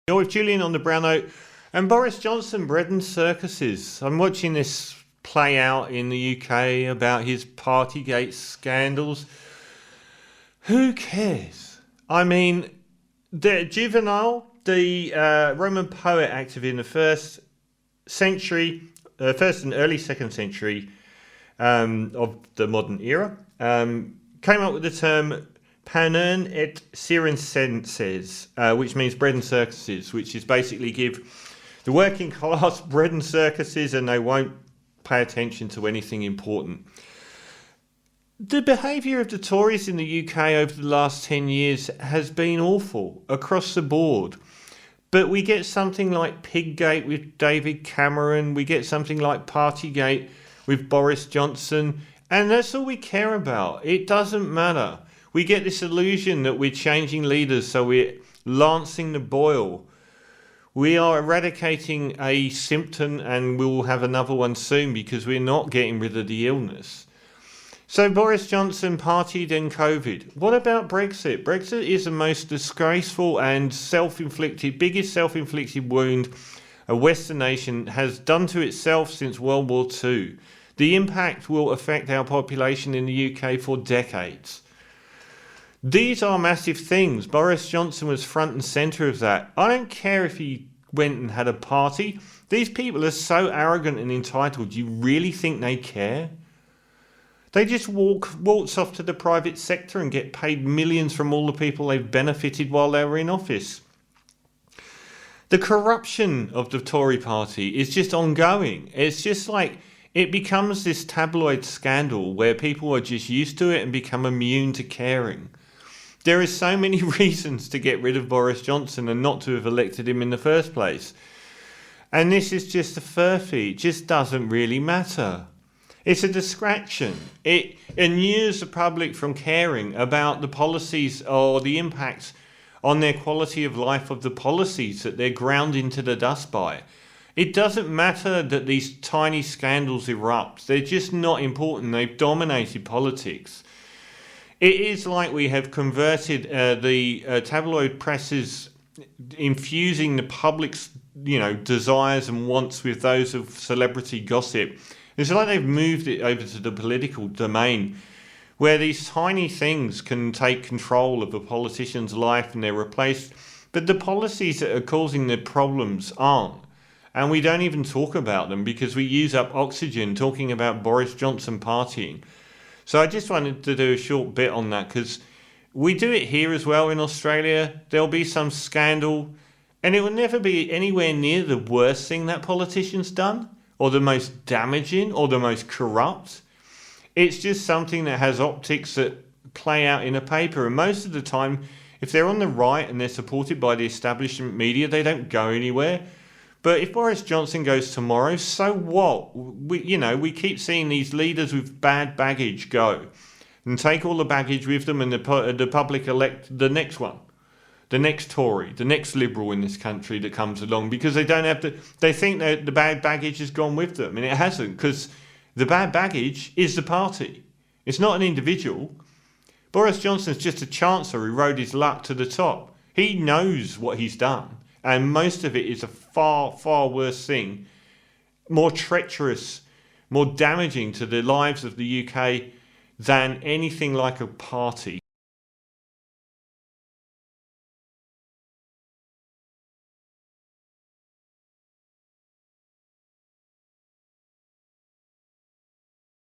You're with Julian on the Brown Note and Boris Johnson, bread and circuses. I'm watching this play out in the UK about his Partygate scandals. Who cares? I mean, the Juvenal, the Roman poet active in the first and early second century of the modern era, came up with the term Panem et circenses, which means bread and circuses, which is basically give the working class bread and circuses and they won't pay attention to anything important. The behaviour of the Tories in the UK over the last 10 years has been awful across the board. But we get something like Piggate with David Cameron, we get something like Partygate with Boris Johnson, and that's all we care about. It doesn't matter. We get this illusion that we're changing leaders, so we're lancing the boil. We are eradicating a symptom and we'll have another one soon because we're not getting rid of the illness. So Boris Johnson partied in COVID. What about Brexit? Brexit is the most disgraceful and biggest self-inflicted wound a Western nation has done to itself since World War II. The impact will affect our population in the UK for decades. These are massive things. Boris Johnson was front and centre of that. I don't care if he went and had a party. These people are so arrogant and entitled. Do you really think they care? They just waltz off to the private sector and get paid millions from all the people they've benefited while they were in office. The corruption of the Tory party is just ongoing. It's just like it becomes this tabloid scandal where people are just used to it and become immune to caring. There are so many reasons to get rid of Boris Johnson and not to have elected him in the first place. And this is just a furphy. It just doesn't really matter. It's a distraction. It inures the public from caring about the policies or the impacts on their quality of life of the policies that they're ground into the dust by. It doesn't matter that these tiny scandals erupt. They're just not important. They've dominated politics. It is like we have converted the tabloid presses, infusing the public's desires and wants with those of celebrity gossip. It's like they've moved it over to the political domain, where these tiny things can take control of a politician's life and they're replaced. But the policies that are causing the problems aren't. And we don't even talk about them because we use up oxygen talking about Boris Johnson partying. So I just wanted to do a short bit on that because we do it here as well in Australia. There'll be some scandal and it will never be anywhere near the worst thing that politician's done or the most damaging or the most corrupt. It's just something that has optics that play out in a paper. And most of the time, if they're on the right and they're supported by the establishment media, they don't go anywhere. But if Boris Johnson goes tomorrow, so what? We keep seeing these leaders with bad baggage go and take all the baggage with them and the public elect the next one, the next Tory, the next Liberal in this country that comes along because they think that the bad baggage has gone with them and it hasn't because the bad baggage is the party. It's not an individual. Boris Johnson's just a chancellor who rode his luck to the top. He knows what he's done. And most of it is a far, far worse thing, more treacherous, more damaging to the lives of the UK than anything like a party.